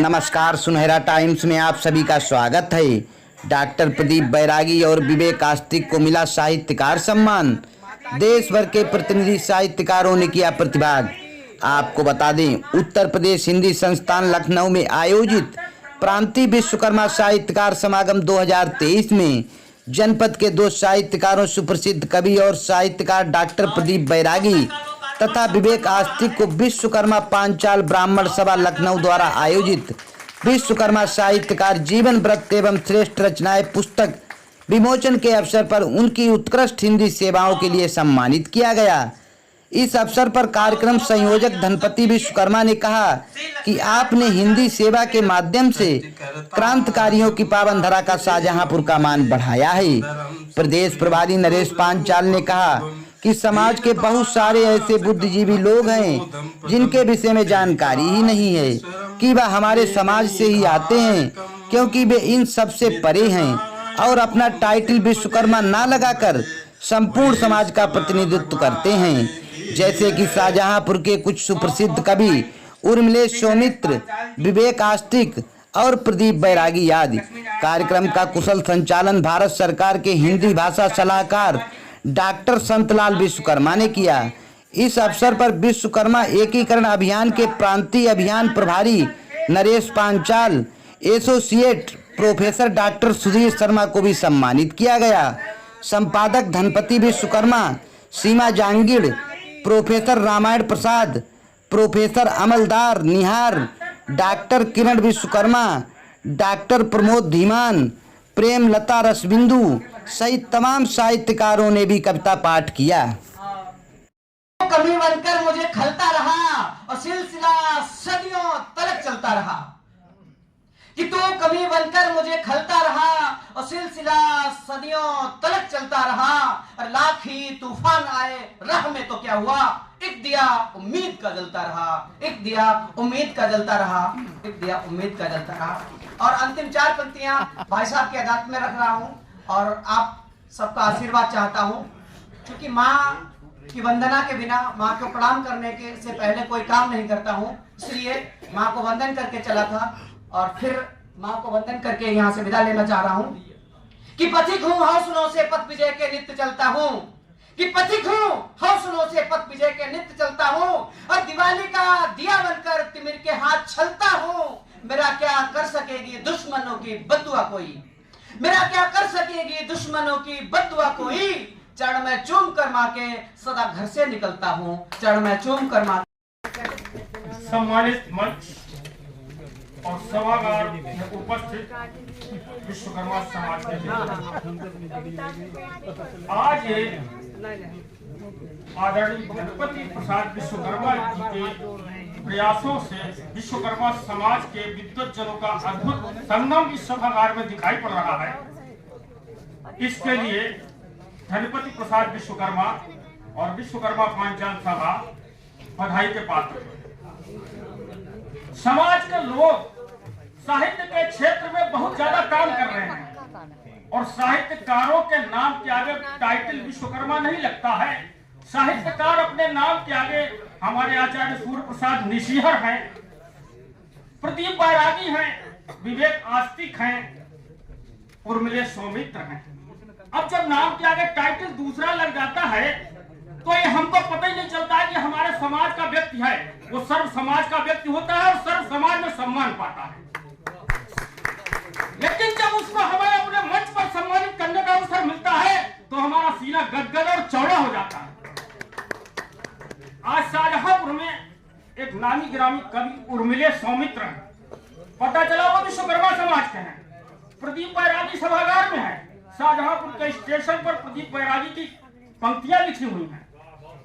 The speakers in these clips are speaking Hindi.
नमस्कार, सुनहरा टाइम्स में आप सभी का स्वागत है। डॉक्टर प्रदीप बैरागी और विवेक आस्तिक को मिला साहित्यकार सम्मान। देश भर के प्रतिनिधि साहित्यकारों ने किया प्रतिभाग। आपको बता दें, उत्तर प्रदेश हिंदी संस्थान लखनऊ में आयोजित प्रांतीय विश्वकर्मा साहित्यकार समागम 2023 में जनपद के दो साहित्यकारों, सुप्रसिद्ध कवि और साहित्यकार डॉक्टर प्रदीप बैरागी तथा विवेक आस्तिक को विश्वकर्मा पांचाल ब्राह्मण सभा लखनऊ द्वारा आयोजित विश्वकर्मा साहित्यकार जीवन व्रत एवं श्रेष्ठ रचनाएं पुस्तक विमोचन के अवसर पर उनकी उत्कृष्ट हिंदी सेवाओं के लिए सम्मानित किया गया। इस अवसर पर कार्यक्रम संयोजक धनपति विश्वकर्मा ने कहा कि आपने हिंदी सेवा के माध्यम से क्रांतिकारियों की पावन धरा का शाहजहांपुर का मान बढ़ाया है। प्रदेश प्रभारी नरेश पांचाल ने कहा कि समाज के बहुत सारे ऐसे बुद्धिजीवी लोग हैं जिनके विषय में जानकारी ही नहीं है कि वह हमारे समाज से ही आते हैं, क्योंकि वे इन सब से परे हैं और अपना टाइटल विश्वकर्मा ना लगाकर संपूर्ण समाज का प्रतिनिधित्व करते हैं। जैसे कि शाहजहांपुर के कुछ सुप्रसिद्ध कवि उर्मिलेश सौमित्र, विवेक आस्तिक और प्रदीप बैरागी आदि। कार्यक्रम का कुशल संचालन भारत सरकार के हिंदी भाषा सलाहकार डॉक्टर संतलाल विश्वकर्मा ने किया। इस अवसर पर विश्वकर्मा एकीकरण अभियान के प्रांतीय अभियान प्रभारी Naresh Panchal, associate professor doctor Sudhir Sharma को भी सम्मानित किया गया। संपादक धनपति विश्वकर्मा, सीमा जांगीड़, प्रोफेसर रामायण प्रसाद, प्रोफेसर अमलदार निहार, डॉक्टर किरण विश्वकर्मा, डॉक्टर प्रमोद धीमान, प्रेमलता रसबिंदु सहित तमाम साहित्यकारों ने भी कविता पाठ किया। कवि बनकर मुझे खलता रहा और सिलसिला सदियों तलक चलता रहा। कि तू कवि बनकर मुझे खलता रहा और सिलसिला सदियों तलक चलता रहा। और लाख ही तूफान आए राह में तो क्या हुआ, एक दिया उम्मीद का जलता रहा, एक दिया उम्मीद का जलता रहा, एक दिया उम्मीद का जलता रहा। और अंतिम चार पंक्तियां भाई साहब की अदालत में रख रहा हूं और आप सबका आशीर्वाद चाहता हूं, क्योंकि माँ की वंदना के बिना, माँ को प्रणाम करने के से पहले कोई काम नहीं करता हूं। इसलिए माँ को वंदन करके चला था और फिर माँ को वंदन करके यहाँ से विदा लेना चाह रहा हूं। कि पथिक हूँ हौसलों से पथ विजय के नित्य चलता हूँ, कि पथिक हूँ हौसलों से पथ विजय के नित्य चलता हूँ। और दिवाली का दिया बनकर तिमिर के हाथ छलता हूँ। मेरा क्या कर सकेगी दुश्मनों की बद्दुआ कोई, मेरा क्या कर सकेगी दुश्मनों की बद्दुआ कोई। चरण में चूम कर माँ के सदा घर से निकलता हूँ, चरण में चूम कर माँ। सम्मानित मंच और सभागार में उपस्थित विश्वकर्मा समाज के आज आदरणीय धनपति प्रसाद विश्वकर्मा जी के प्रयासों से विश्वकर्मा समाज के विद्वज्जनों का अद्भुत संगम इस सभागार में दिखाई पड़ रहा है। इसके लिए धनपति प्रसाद विश्वकर्मा और विश्वकर्मा पांचाल सभा बधाई के पात्र हैं। समाज के लोग साहित्य के क्षेत्र में बहुत ज्यादा काम कर रहे हैं और साहित्यकारों के नाम के आगे टाइटल विश्वकर्मा नहीं लगता है। साहित्यकार अपने नाम के आगे हमारे आचार्य सूर्य प्रसाद निशीहर हैं, प्रदीप बैरागी हैं, विवेक आस्तिक हैं, उर्मिलेश सौमित्र हैं। अब जब नाम के आगे टाइटल दूसरा लग जाता है तो ये हमको पता ही नहीं चलता है कि हमारे समाज का व्यक्ति है, वो सर्व समाज का व्यक्ति होता है और सर्व समाज में सम्मान पाता है। लेकिन जब उसको हमें अपने मंच पर सम्मानित करने का अवसर मिलता है तो हमारा सीना गदगद और चौड़ा हो जाता है। आज शाहजहांपुर में एक नामी गिरामी कवि उर्मिलेश सौमित्र हैं, पता चला वो विश्वकर्मा समाज के हैं। प्रदीप बैरागी सभागार में है। शाहजहांपुर के स्टेशन पर प्रदीप बैरागी की पंक्तियां लिखी हुई हैं।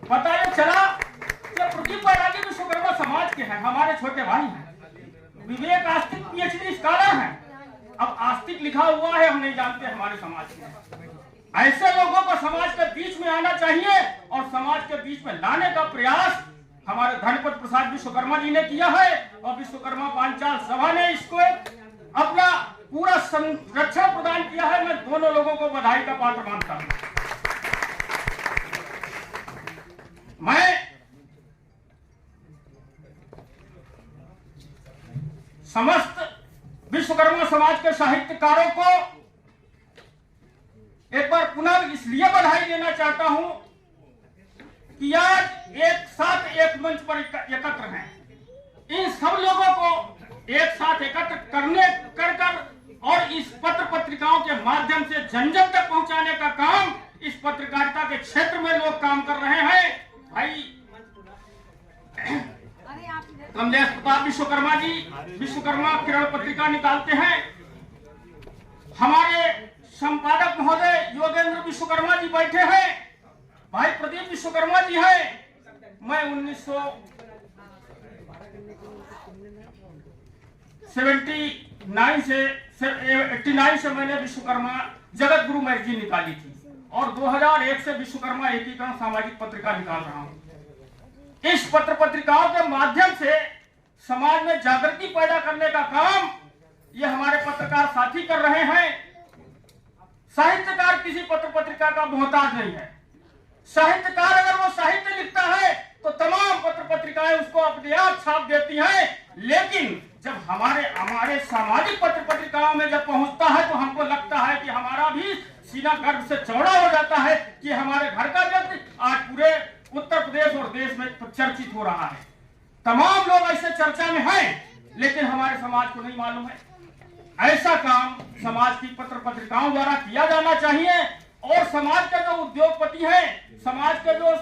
पता ये चला कि प्रदीप बैरागी विश्वकर्मा समाज के हैं, हमारे छोटे भाई हैं। विवेक आस्तिक पीएचडी स्कॉलर हैं। अब आस्तिक लिखा हुआ है, हम नहीं जानते हमारे समाज के। ऐसे लोगों को समाज के बीच में आना चाहिए और समाज के बीच में लाने का प्रयास हमारे धनपति प्रसाद विश्वकर्मा जी ने किया है और विश्वकर्मा पांचाल सभा ने इसको अपना पूरा संरक्षण प्रदान किया है। मैं दोनों लोगों को बधाई का पात्र मानता हूं। मैं समस्त विश्वकर्मा समाज के साहित्यकारों को एक बार पुनः इसलिए बधाई देना चाहता हूं कि आज एक साथ एक मंच पर एकत्र हैं। इन सब लोगों को एक साथ एकत्र कर और इस पत्र पत्रिकाओं के माध्यम से जन जन तक पहुंचाने का काम इस पत्रकारिता के क्षेत्र में लोग काम कर रहे हैं। भाई कमलेश प्रताप विश्वकर्मा जी विश्वकर्मा किरण पत्रिका निकालते हैं। हमारे संपादक महोदय योगेंद्र विश्वकर्मा जी बैठे हैं। भाई प्रदीप विश्वकर्मा जी हैं। मैं 1989 से मैंने विश्वकर्मा जगत गुरु मैगजीन निकाली थी और 2001 से विश्वकर्मा एकीकरण सामाजिक पत्रिका निकाल रहा हूं। इस पत्र पत्रिकाओं के माध्यम से समाज में जागृति पैदा करने का काम ये हमारे पत्रकार साथी कर रहे हैं। साहित्यकार किसी पत्र पत्रिका का मोहताज नहीं है। साहित्यकार अगर वो साहित्य लिखता है तो तमाम पत्र पत्रिकाएं उसको अपने आप छाप देती हैं, लेकिन जब हमारे सामाजिक पत्र पत्रिकाओं में जब पहुंचता है तो हमको लगता है कि हमारा भी सीना गर्व से चौड़ा हो जाता है कि हमारे घर का व्यक्ति आज पूरे उत्तर प्रदेश और देश में चर्चित हो रहा है। तमाम लोग ऐसे चर्चा में हैं, लेकिन हमारे समाज को नहीं मालूम है। ऐसा काम समाज की पत्र पत्रिकाओं द्वारा किया जाना चाहिए और समाज के जो उद्योगपति हैं, समाज के जो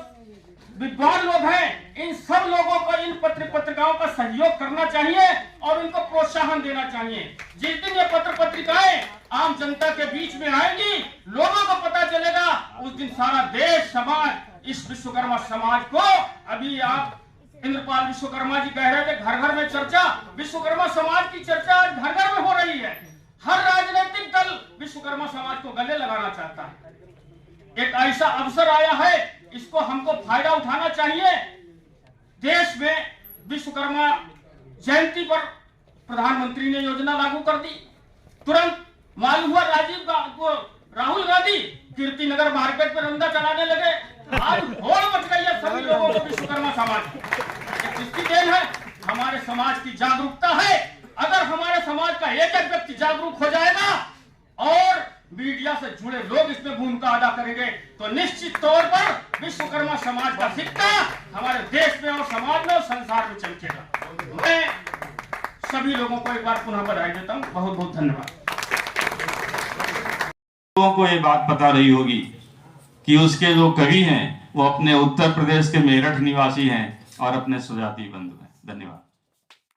विद्वान लोग हैं, इन सब लोगों को इन पत्र पत्रिकाओं का सहयोग करना चाहिए और उनको प्रोत्साहन देना चाहिए। जिस दिन ये पत्र पत्रिकाएं आम जनता के बीच में आएंगी, लोगों को पता चलेगा, उस दिन सारा देश समाज इस विश्वकर्मा समाज को, अभी आप इंद्रपाल विश्वकर्मा जी कह रहे थे घर घर में चर्चा, विश्वकर्मा समाज की चर्चा आज घर घर में हो रही है। हर राजनीतिक दल विश्वकर्मा समाज को गले लगाना चाहता है। एक ऐसा अवसर आया है, इसको हमको फायदा उठाना चाहिए। देश में विश्वकर्मा जयंती पर प्रधानमंत्री ने योजना लागू कर दी। तुरंत मालूम हुआ राहुल गांधी कीर्तिनगर मार्केट पर रंदा चलाने लगे। आज होड़ मच गई है सभी लोगों को विश्वकर्मा समाज की। इसकी देन है हमारे समाज की जागरूकता है। अगर हमारे समाज का एक एक व्यक्ति जागरूक हो जाएगा और मीडिया से जुड़े लोग इसमें भूमिका अदा करेंगे तो निश्चित तौर पर विश्वकर्मा समाज का सिक्का हमारे देश में और समाज में और संसार में चमकेगा। मैं सभी लोगों को एक बार पुनः बधाई देता हूँ। बहुत बहुत धन्यवाद। लोगों को ये बात पता रही होगी कि उसके जो कवि हैं वो अपने उत्तर प्रदेश के मेरठ निवासी हैं और अपने स्वजाति बंधु हैं। धन्यवाद।